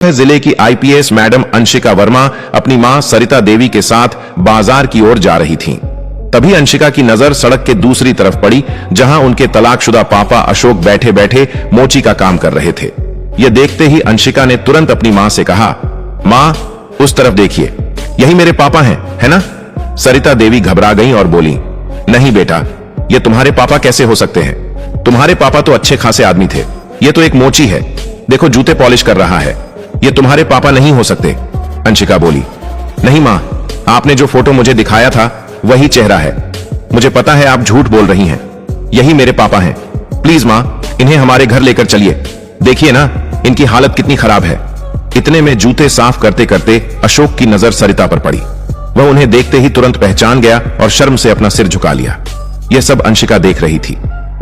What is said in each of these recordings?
जिले की IPS madam Anshika Verma अपनी मां सरिता देवी के साथ बाजार की ओर जा रही थीं। तभी अंशिका की नजर सड़क के दूसरी तरफ पड़ी, जहां उनके तलाकशुदा पापा अशोक बैठे बैठे मोची का काम कर रहे थे। यह देखते ही अंशिका ने तुरंत अपनी मां से कहा, मां उस तरफ देखिए, यही मेरे पापा हैं, है ना? सरिता देवी घबरा गईं और बोली, नहीं बेटा, ये तुम्हारे पापा कैसे हो सकते हैं? तुम्हारे पापा तो अच्छे खासे आदमी थे, ये तो एक मोची है, देखो जूते पॉलिश कर रहा है, ये तुम्हारे पापा नहीं हो सकते। अंशिका बोली, नहीं मां, आपने जो फोटो मुझे दिखाया था वही चेहरा है, मुझे पता है आप झूठ बोल रही हैं, यही मेरे पापा हैं। प्लीज मां, इन्हें हमारे घर लेकर चलिए, देखिए ना इनकी हालत कितनी खराब है। इतने में जूते साफ करते करते अशोक की नजर सरिता पर पड़ी। वह उन्हें देखते ही तुरंत पहचान गया और शर्म से अपना सिर झुका लिया। यह सब अंशिका देख रही थी।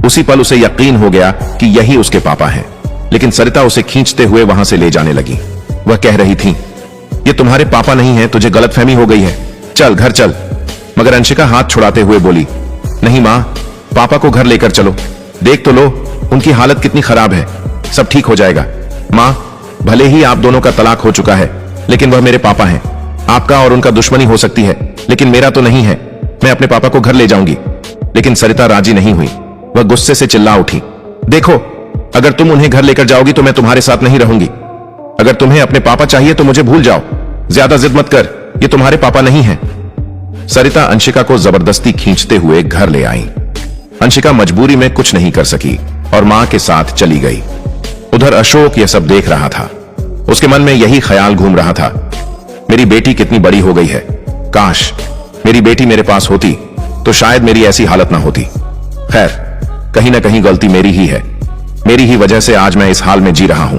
उसी पल उसे यकीन हो गया कि यही उसके पापा हैं, लेकिन सरिता उसे खींचते हुए वहां से ले जाने लगी। वह कह रही थी, ये तुम्हारे पापा नहीं है, तुझे गलतफहमी हो गई है, चल घर चल। मगर अंशिका हाथ छुड़ाते हुए बोली, नहीं मां, पापा को घर लेकर चलो, देख तो लो उनकी हालत कितनी खराब है, सब ठीक हो जाएगा। मां, भले ही आप दोनों का तलाक हो चुका है, लेकिन वह मेरे पापा हैं। आपका और उनका दुश्मनी हो सकती है, लेकिन मेरा तो नहीं है। मैं अपने पापा को घर ले जाऊंगी। लेकिन सरिता राजी नहीं हुई। वह गुस्से से चिल्ला उठी, देखो, अगर तुम उन्हें घर लेकर जाओगी तो मैं तुम्हारे साथ नहीं रहूंगी। अगर तुम्हें अपने पापा चाहिए तो मुझे भूल जाओ, ज्यादा जिद मत कर, ये तुम्हारे पापा नहीं हैं। सरिता अंशिका को जबरदस्ती खींचते हुए घर ले आई। अंशिका मजबूरी में कुछ नहीं कर सकी और मां के साथ चली गई। उधर अशोक यह सब देख रहा था। उसके मन में यही ख्याल घूम रहा था, मेरी बेटी कितनी बड़ी हो गई है, काश मेरी बेटी मेरे पास होती तो शायद मेरी ऐसी हालत ना होती। खैर, कहीं ना कहीं गलती मेरी ही है, मेरी ही वजह से आज मैं इस हाल में जी रहा हूं।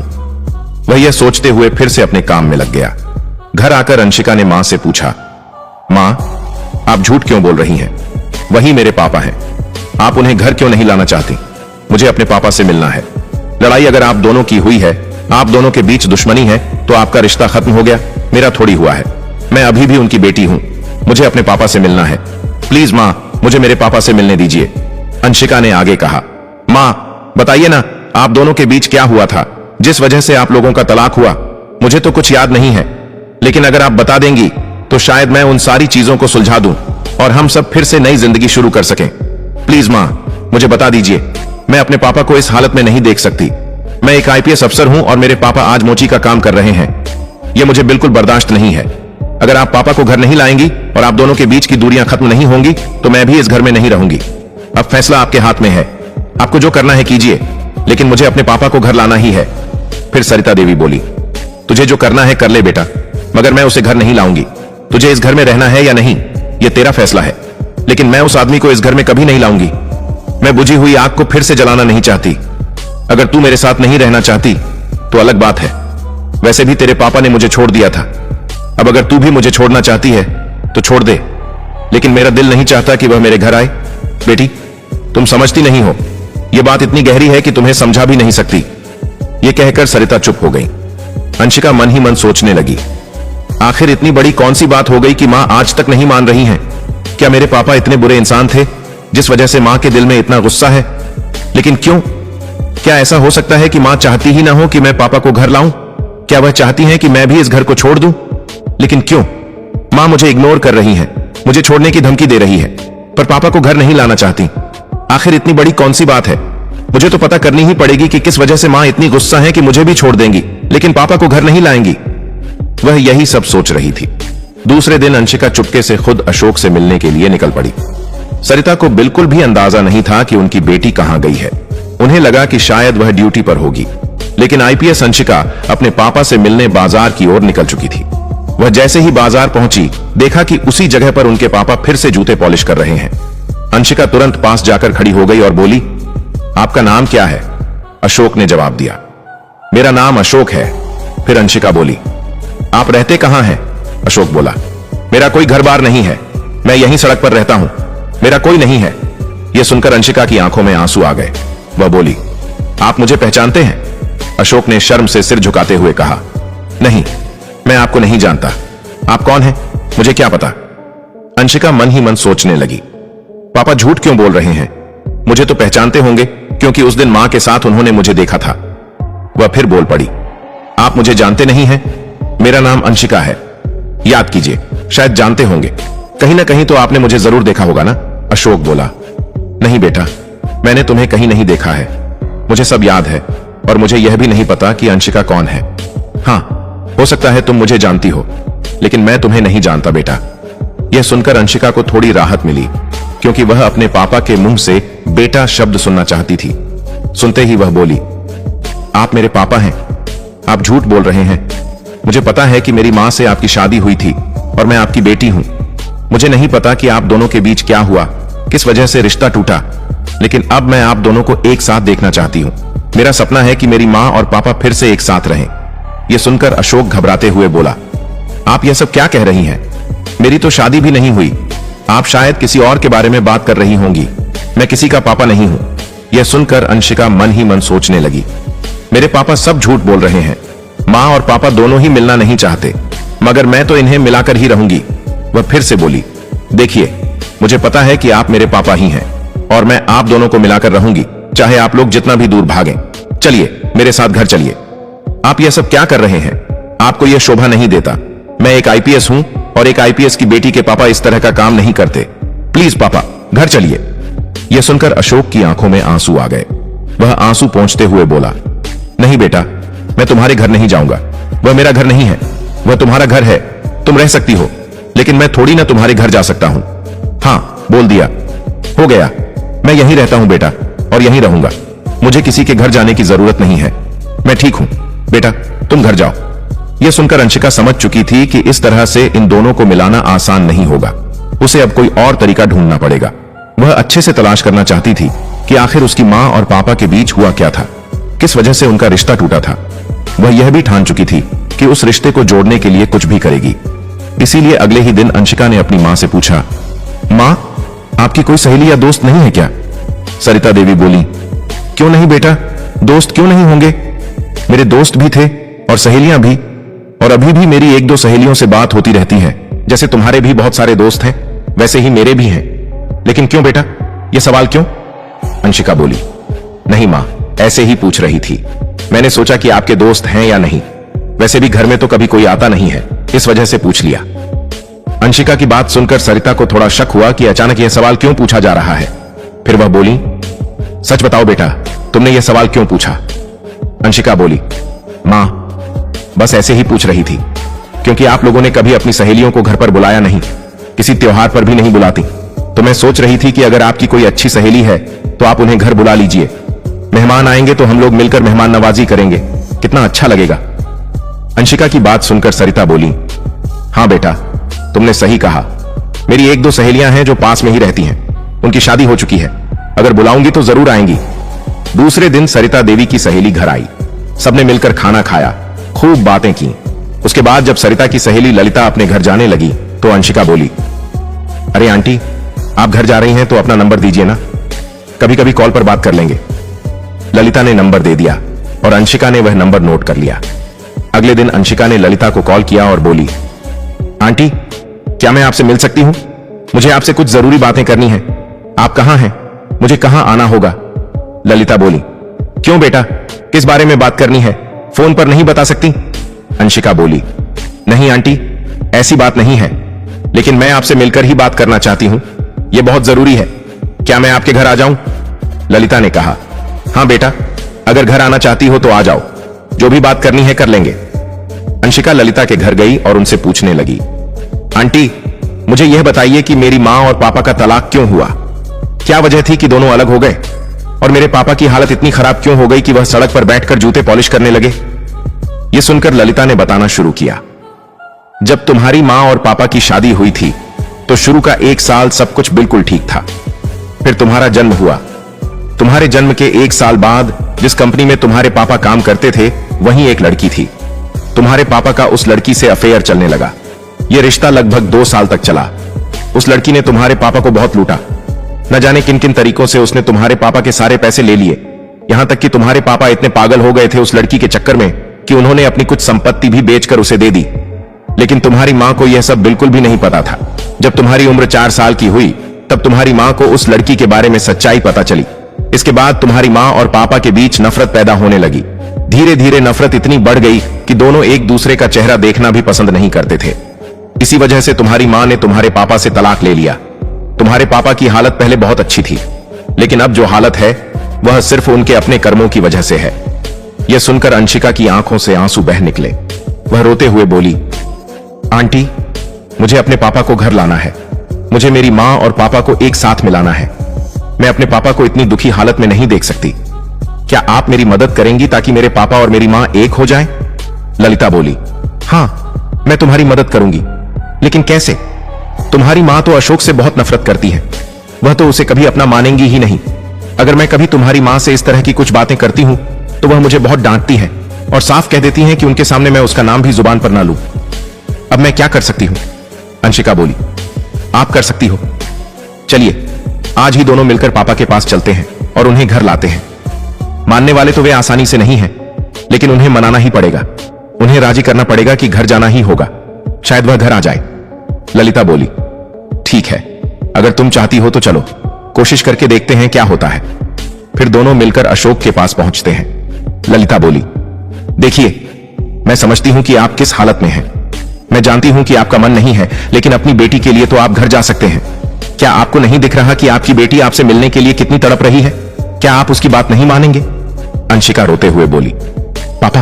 वह यह सोचते हुए फिर से अपने काम में लग गया। घर आकर अंशिका ने मां से पूछा, मां, आप झूठ क्यों बोल रही हैं? वही मेरे पापा हैं, आप उन्हें घर क्यों नहीं लाना चाहती? मुझे अपने पापा से मिलना है। लड़ाई अगर आप दोनों की हुई है, आप दोनों के बीच दुश्मनी है, तो आपका रिश्ता खत्म हो गया, मेरा थोड़ी हुआ है। मैं अभी भी उनकी बेटी हूं, मुझे अपने पापा से मिलना है। प्लीज मां, मुझे मेरे पापा से मिलने दीजिए। अंशिका ने आगे कहा, मां बताइए ना, आप दोनों के बीच क्या हुआ था जिस वजह से आप लोगों का तलाक हुआ? मुझे तो कुछ याद नहीं है, लेकिन अगर आप बता देंगी तो शायद मैं उन सारी चीजों को सुलझा दूं और हम सब फिर से नई जिंदगी शुरू कर सकें। प्लीज मां, मुझे बता दीजिए, मैं अपने पापा को इस हालत में नहीं देख सकती। मैं एक आईपीएस अफसर हूं और मेरे पापा आज मोची का काम कर रहे हैं, यह मुझे बिल्कुल बर्दाश्त नहीं है। अगर आप पापा को घर नहीं लाएंगी और आप दोनों के बीच की दूरियां खत्म नहीं होंगी तो मैं भी इस घर में नहीं रहूंगी। अब फैसला आपके हाथ में है, आपको जो करना है कीजिए, लेकिन मुझे अपने पापा को घर लाना ही है। फिर सरिता देवी बोली, तुझे जो करना है कर ले बेटा, मगर मैं उसे घर नहीं लाऊंगी। तुझे इस घर में रहना है या नहीं, यह तेरा फैसला है, लेकिन मैं उस आदमी को इस घर में कभी नहीं लाऊंगी। मैं बुझी हुई आग को फिर से जलाना नहीं चाहती। अगर तू मेरे साथ नहीं रहना चाहती तो अलग बात है, वैसे भी तेरे पापा ने मुझे छोड़ दिया था। अब अगर तू भी मुझे छोड़ना चाहती है तो छोड़ दे, लेकिन मेरा दिल नहीं चाहता कि वह मेरे घर आए। बेटी, तुम समझती नहीं हो, यह बात इतनी गहरी है कि तुम्हें समझा भी नहीं सकती। यह कहकर सरिता चुप हो गई। अंशिका मन ही मन सोचने लगी, आखिर इतनी बड़ी कौन सी बात हो गई कि मां आज तक नहीं मान रही हैं? क्या मेरे पापा इतने बुरे इंसान थे जिस वजह से मां के दिल में इतना गुस्सा है? लेकिन क्यों? क्या ऐसा हो सकता है कि मां चाहती ही ना हो कि मैं पापा को घर लाऊं? क्या वह चाहती हैं कि मैं भी इस घर को छोड़ दूं? लेकिन क्यों? मां मुझे इग्नोर कर रही है, मुझे छोड़ने की धमकी दे रही है, पर पापा को घर नहीं लाना चाहती। आखिर इतनी बड़ी कौन सी बात है? मुझे तो पता करनी ही पड़ेगी कि किस वजह से मां इतनी गुस्सा है कि मुझे भी छोड़ देंगी, लेकिन पापा को घर नहीं लाएंगी। वह यही सब सोच रही थी। दूसरे दिन अंशिका चुपके से खुद अशोक से मिलने के लिए निकल पड़ी। सरिता को बिल्कुल भी अंदाजा नहीं था कि उनकी बेटी कहां गई है। उन्हें लगा कि शायद वह ड्यूटी पर होगी, लेकिन आईपीएस अंशिका अपने पापा से मिलने बाजार की ओर निकल चुकी थी। वह जैसे ही बाजार पहुंची, देखा कि उसी जगह पर उनके पापा फिर से जूते पॉलिश कर रहे हैं। अंशिका तुरंत पास जाकर खड़ी हो गई और बोली, आपका नाम क्या है? अशोक ने जवाब दिया, मेरा नाम अशोक है। फिर अंशिका बोली, आप रहते कहां हैं? अशोक बोला, मेरा कोई घर बार नहीं है, मैं यहीं सड़क पर रहता हूं, मेरा कोई नहीं है। यह सुनकर अंशिका की आंखों में आंसू आ गए। वह बोली, आप मुझे पहचानते हैं? अशोक ने शर्म से सिर झुकाते हुए कहा, नहीं, मैं आपको नहीं जानता। आप कौन हैं? मुझे क्या पता। अंशिका मन ही मन सोचने लगी, पापा झूठ क्यों बोल रहे हैं? मुझे तो पहचानते होंगे, क्योंकि उस दिन मां के साथ उन्होंने मुझे देखा था। वह फिर बोल पड़ी, आप मुझे जानते नहीं हैं? मेरा नाम अंशिका है। याद कीजिए, शायद जानते होंगे। कहीं ना कहीं तो आपने मुझे जरूर देखा होगा ना? अशोक बोला। नहीं बेटा, मैंने तुम्हें कहीं नहीं देखा है। मुझे सब याद है और मुझे यह भी नहीं पता कि अंशिका कौन है। हाँ, हो सकता है तुम मुझे जानती हो, लेकिन मैं तुम्हें नहीं जानता बेटा। यह सुनकर अंशिका को थोड़ी राहत मिली, क्योंकि वह अपने पापा के मुंह से बेटा शब्द सुनना चाहती थी। सुनते ही वह बोली, आप मेरे पापा हैं? आप झूठ बोल रहे हैं। मुझे पता है कि मेरी मां से आपकी शादी हुई थी और मैं आपकी बेटी हूं। मुझे नहीं पता कि आप दोनों के बीच क्या हुआ, किस वजह से रिश्ता टूटा, लेकिन अब मैं आप दोनों को एक साथ देखना चाहती हूं। मेरा सपना है कि मेरी मां और पापा फिर से एक साथ रहें। यह सुनकर अशोक घबराते हुए बोला, आप यह सब क्या कह रही हैं? मेरी तो शादी भी नहीं हुई। आप शायद किसी और के बारे में बात कर रही होंगी। मैं किसी का पापा नहीं हूं। यह सुनकर अंशिका मन ही मन सोचने लगी, मेरे पापा सब झूठ बोल रहे हैं। मां और पापा दोनों ही मिलना नहीं चाहते, मगर मैं तो इन्हें मिलाकर ही रहूंगी। वह फिर से बोली, देखिए, मुझे पता है कि आप मेरे पापा ही हैं और मैं आप दोनों को मिलाकर रहूंगी, चाहे आप लोग जितना भी दूर भागें। चलिए मेरे साथ घर चलिए। आप यह सब क्या कर रहे हैं? आपको यह शोभा नहीं देता। मैं एक आईपीएस हूं और एक आईपीएस की बेटी के पापा इस तरह का काम नहीं करते। प्लीज पापा, घर चलिए। यह सुनकर अशोक की आंखों में आंसू आ गए। वह आंसू पोंछते हुए बोला, नहीं बेटा, मैं तुम्हारे घर नहीं जाऊंगा। वह मेरा घर नहीं है, वह तुम्हारा घर है। तुम रह सकती हो, लेकिन मैं थोड़ी ना तुम्हारे घर जा सकता हूं। हाँ, बोल दिया, हो गया। मैं यहीं रहता हूं बेटा, और यहीं रहूंगा। मुझे किसी के घर जाने की जरूरत नहीं है। मैं ठीक हूं बेटा, तुम घर जाओ। यह सुनकर अंशिका समझ चुकी थी कि इस तरह से इन दोनों को मिलाना आसान नहीं होगा। उसे अब कोई और तरीका ढूंढना पड़ेगा। वह अच्छे से तलाश करना चाहती थी कि आखिर उसकी मां और पापा के बीच हुआ क्या था, किस वजह से उनका रिश्ता टूटा था। वह यह भी ठान चुकी थी कि उस रिश्ते को जोड़ने के लिए कुछ भी करेगी। इसीलिए अगले ही दिन अंशिका ने अपनी मां से पूछा, मां, आपकी कोई सहेली या दोस्त नहीं है क्या? सरिता देवी बोली, क्यों नहीं बेटा, दोस्त क्यों नहीं होंगे? मेरे दोस्त भी थे और सहेलियां भी, और अभी भी मेरी एक दो सहेलियों से बात होती रहती है। जैसे तुम्हारे भी बहुत सारे दोस्त हैं, वैसे ही मेरे भी हैं। लेकिन क्यों बेटा, यह सवाल क्यों? अंशिका बोली, नहीं मां, ऐसे ही पूछ रही थी। मैंने सोचा कि आपके दोस्त हैं या नहीं। वैसे भी घर में तो कभी कोई आता नहीं है, इस वजह से पूछ लिया। अंशिका की बात सुनकर सरिता को थोड़ा शक हुआ कि अचानक यह सवाल क्यों पूछा जा रहा है। फिर वह बोली, सच बताओ बेटा, तुमने यह सवाल क्यों पूछा? अंशिका बोली, मां, बस ऐसे ही पूछ रही थी, क्योंकि आप लोगों ने कभी अपनी सहेलियों को घर पर बुलाया नहीं, किसी त्योहार पर भी नहीं बुलाती। तो मैं सोच रही थी कि अगर आपकी कोई अच्छी सहेली है तो आप उन्हें घर बुला लीजिए। मेहमान आएंगे तो हम लोग मिलकर मेहमान नवाजी करेंगे, कितना अच्छा लगेगा। अंशिका की बात सुनकर सरिता बोली, हां बेटा, तुमने सही कहा। मेरी एक दो सहेलियां हैं जो पास में ही रहती हैं, उनकी शादी हो चुकी है। अगर बुलाऊंगी तो जरूर आएंगी। दूसरे दिन सरिता देवी की सहेली घर आई। सबने मिलकर खाना खाया, खूब बातें की। उसके बाद जब सरिता की सहेली ललिता अपने घर जाने लगी तो अंशिका बोली, अरे आंटी, आप घर जा रही हैं तो अपना नंबर दीजिए ना, कभी कभी कॉल पर बात कर लेंगे। ललिता ने नंबर दे दिया और अंशिका ने वह नंबर नोट कर लिया। अगले दिन अंशिका ने ललिता को कॉल किया और बोली, आंटी, क्या मैं आपसे मिल सकती हूं? मुझे आपसे कुछ जरूरी बातें करनी है। आप कहां हैं? मुझे कहां आना होगा? ललिता बोली, क्यों बेटा, किस बारे में बात करनी है? फोन पर नहीं बता सकती? अंशिका बोली, नहीं आंटी, ऐसी बात नहीं है, लेकिन मैं आपसे मिलकर ही बात करना चाहती हूं। यह बहुत जरूरी है। क्या मैं आपके घर आ जाऊं? ललिता ने कहा, हां बेटा, अगर घर आना चाहती हो तो आ जाओ, जो भी बात करनी है कर लेंगे। अंशिका ललिता के घर गई और उनसे पूछने लगी, आंटी, मुझे यह बताइए कि मेरी मां और पापा का तलाक क्यों हुआ? क्या वजह थी कि दोनों अलग हो गए? और मेरे पापा की हालत इतनी खराब क्यों हो गई कि वह सड़क पर बैठकर जूते पॉलिश करने लगे? यह सुनकर ललिता ने बताना शुरू किया, जब तुम्हारी मां और पापा की शादी हुई थी तो शुरू का 1 साल सब कुछ बिल्कुल ठीक था। फिर तुम्हारा जन्म हुआ। तुम्हारे जन्म के 1 साल बाद जिस कंपनी में तुम्हारे पापा काम करते थे वहीं एक लड़की थी। तुम्हारे पापा का उस लड़की से अफेयर चलने लगा। यह रिश्ता लगभग 2 साल तक चला। उस लड़की ने तुम्हारे पापा को बहुत लूटा। न जाने किन किन तरीकों से उसने तुम्हारे पापा के सारे पैसे ले लिए। यहां तक कि तुम्हारे पापा इतने पागल हो गए थे उस लड़की के चक्कर में कि उन्होंने अपनी कुछ संपत्ति भी बेचकर उसे दे दी। लेकिन तुम्हारी मां को यह सब बिल्कुल भी नहीं पता था। जब तुम्हारी उम्र 4 साल की हुई तब तुम्हारी मां को उस लड़की के बारे में सच्चाई पता चली। इसके बाद तुम्हारी मां और पापा के बीच नफरत पैदा होने लगी। धीरे धीरे नफरत इतनी बढ़ गई कि दोनों एक दूसरे का चेहरा देखना भी पसंद नहीं करते थे। इसी वजह से तुम्हारी मां ने तुम्हारे पापा से तलाक ले लिया। तुम्हारे पापा की हालत पहले बहुत अच्छी थी, लेकिन अब जो हालत है वह सिर्फ उनके अपने कर्मों की वजह से है। यह सुनकर अंशिका की आंखों से आंसू बह निकले। वह रोते हुए बोली, आंटी, मुझे अपने पापा को घर लाना है। मुझे मेरी मां और पापा को एक साथ मिलाना है। मैं अपने पापा को इतनी दुखी हालत में नहीं देख सकती। क्या आप मेरी मदद करेंगी ताकि मेरे पापा और मेरी मां एक हो जाएं? ललिता बोली, हां, मैं तुम्हारी मदद करूंगी, लेकिन कैसे? तुम्हारी मां तो अशोक से बहुत नफरत करती है। वह तो उसे कभी अपना मानेंगी ही नहीं। अगर मैं कभी तुम्हारी मां से इस तरह की कुछ बातें करती हूं तो वह मुझे बहुत डांटती है और साफ कह देती हैं कि उनके सामने मैं उसका नाम भी जुबान पर ना लूं। अब मैं क्या कर सकती हूं? अंशिका बोली, आप कर सकती हो। चलिए आज ही दोनों मिलकर पापा के पास चलते हैं और उन्हें घर लाते हैं। मानने वाले तो वे आसानी से नहीं हैं, लेकिन उन्हें मनाना ही पड़ेगा। उन्हें राजी करना पड़ेगा कि घर जाना ही होगा। शायद वह घर आ जाए। ललिता बोली, ठीक है, अगर तुम चाहती हो तो चलो, कोशिश करके देखते हैं क्या होता है। फिर दोनों मिलकर अशोक के पास पहुंचते हैं। ललिता बोली, देखिए, मैं समझती हूं कि आप किस हालत में हैं। मैं जानती हूं कि आपका मन नहीं है, लेकिन अपनी बेटी के लिए तो आप घर जा सकते हैं। क्या आपको नहीं दिख रहा कि आपकी बेटी आपसे मिलने के लिए कितनी तड़प रही है? क्या आप उसकी बात नहीं मानेंगे? अंशिका रोते हुए बोली, पापा,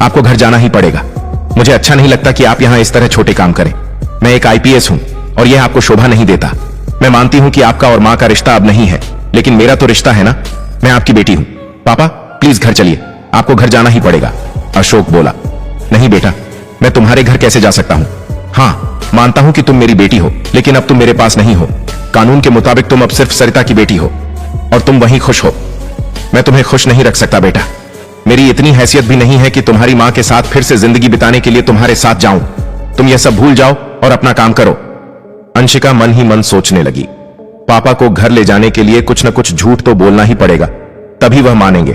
आपको घर जाना ही पड़ेगा। मुझे अच्छा नहीं लगता कि आप यहां इस तरह छोटे काम करें। मैं एक आईपीएस हूं और यह आपको शोभा नहीं देता। मैं मानती हूं कि आपका और मां का रिश्ता अब नहीं है, लेकिन मेरा तो रिश्ता है ना। मैं आपकी बेटी हूं। पापा, प्लीज घर चलिए, आपको घर जाना ही पड़ेगा। अशोक बोला, नहीं बेटा, मैं तुम्हारे घर कैसे जा सकता हूं? हां, मानता हूं कि तुम मेरी बेटी हो, लेकिन अब तुम मेरे पास नहीं हो। कानून के मुताबिक तुम अब सिर्फ सरिता की बेटी हो और तुम वहीं खुश हो। मैं तुम्हें खुश नहीं रख सकता बेटा। मेरी इतनी हैसियत भी नहीं है कि तुम्हारी मां के साथ फिर से जिंदगी बिताने के लिए तुम्हारे साथ जाऊं। तुम यह सब भूल जाओ और अपना काम करो। अंशिका मन ही मन सोचने लगी, पापा को घर ले जाने के लिए कुछ न कुछ झूठ तो बोलना ही पड़ेगा, तभी वह मानेंगे।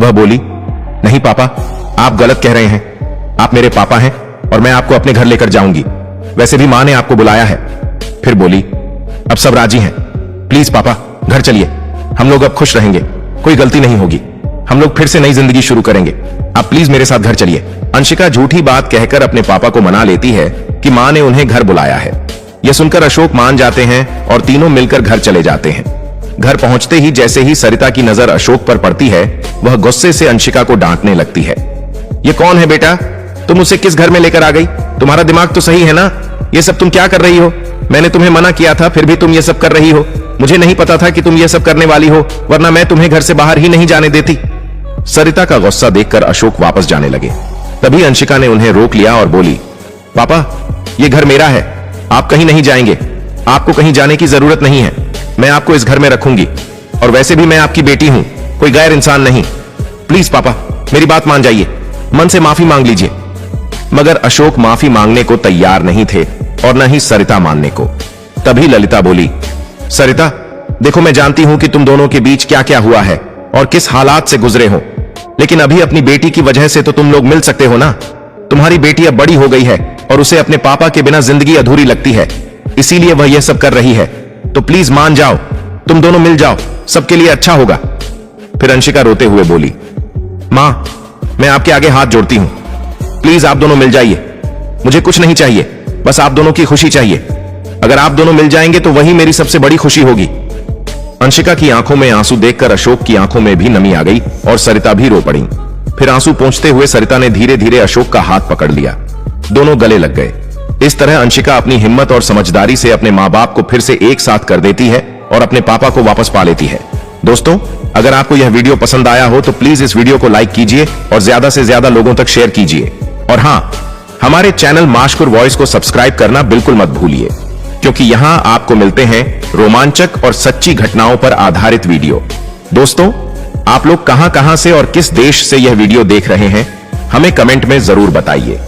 वह बोली, नहीं पापा, आप गलत कह रहे हैं। आप मेरे पापा हैं और मैं आपको अपने घर लेकर जाऊंगी। वैसे भी मां ने आपको बुलाया है। फिर बोली, अब सब राजी हैं। प्लीज पापा, घर चलिए। हम लोग अब खुश रहेंगे, कोई गलती नहीं होगी। हम लोग फिर से नई जिंदगी शुरू करेंगे। आप प्लीज मेरे साथ घर चलिए। अंशिका झूठी बात कहकर अपने पापा को मना लेती है कि मां ने उन्हें घर बुलाया है। यह सुनकर अशोक मान जाते हैं और तीनों मिलकर घर चले जाते हैं। घर पहुंचते ही जैसे ही सरिता की नजर अशोक पर पड़ती है, वह गुस्से से अंशिका को डांटने लगती है। ये कौन है बेटा? तुम उसे किस घर में लेकर आ गई? तुम्हारा दिमाग तो सही है ना? ये सब तुम क्या कर रही हो? मैंने तुम्हें मना किया था, फिर भी तुम ये सब कर रही हो। मुझे नहीं पता था कि तुम ये सब करने वाली हो, वरना मैं तुम्हें घर से बाहर ही नहीं जाने देती। सरिता का गुस्सा देखकर अशोक वापस जाने लगे। तभी अंशिका ने उन्हें रोक लिया और बोली, पापा, ये घर मेरा है, आप कहीं नहीं जाएंगे। आपको कहीं जाने की जरूरत नहीं है। मैं आपको इस घर में रखूंगी और वैसे भी मैं आपकी बेटी हूं, कोई गैर इंसान नहीं। प्लीज पापा, मेरी बात मान जाइए, मन से माफी मांग लीजिए। मगर अशोक माफी मांगने को तैयार नहीं थे और न ही सरिता मानने को। तभी ललिता बोली, सरिता, देखो, मैं जानती हूं कि तुम दोनों के बीच क्या क्या हुआ है और किस हालात से गुजरे हो, लेकिन अभी अपनी बेटी की वजह से तो तुम लोग मिल सकते हो ना। तुम्हारी बेटी अब बड़ी हो गई है और उसे अपने पापा के बिना जिंदगी अधूरी लगती है, इसीलिए वह यह सब कर रही है। तो प्लीज मान जाओ, तुम दोनों मिल जाओ, सबके लिए अच्छा होगा। फिर अंशिका रोते हुए बोली, मां, मैं आपके आगे हाथ जोड़ती हूं, प्लीज आप दोनों मिल जाइए। मुझे कुछ नहीं चाहिए, बस आप दोनों की खुशी चाहिए। अगर आप दोनों मिल जाएंगे तो वही मेरी सबसे बड़ी खुशी होगी। अंशिका की आंखों में आंसू देखकर अशोक की आंखों में भी नमी आ गई और सरिता भी रो पड़ी। फिर आंसू पोंछते हुए सरिता ने धीरे धीरे अशोक का हाथ पकड़ लिया। दोनों गले लग गए। इस तरह अंशिका अपनी हिम्मत और समझदारी से अपने मां बाप को फिर से एक साथ कर देती है और अपने पापा को वापस पा लेती है। दोस्तों, अगर आपको यह वीडियो पसंद आया हो तो प्लीज इस वीडियो को लाइक कीजिए और ज्यादा से ज्यादा लोगों तक शेयर कीजिए। और हां, हमारे चैनल माशकुर वॉइस को सब्सक्राइब करना बिल्कुल मत भूलिए, क्योंकि यहां आपको मिलते हैं रोमांचक और सच्ची घटनाओं पर आधारित वीडियो। दोस्तों, आप लोग कहां से और किस देश से यह वीडियो देख रहे हैं, हमें कमेंट में जरूर बताइए।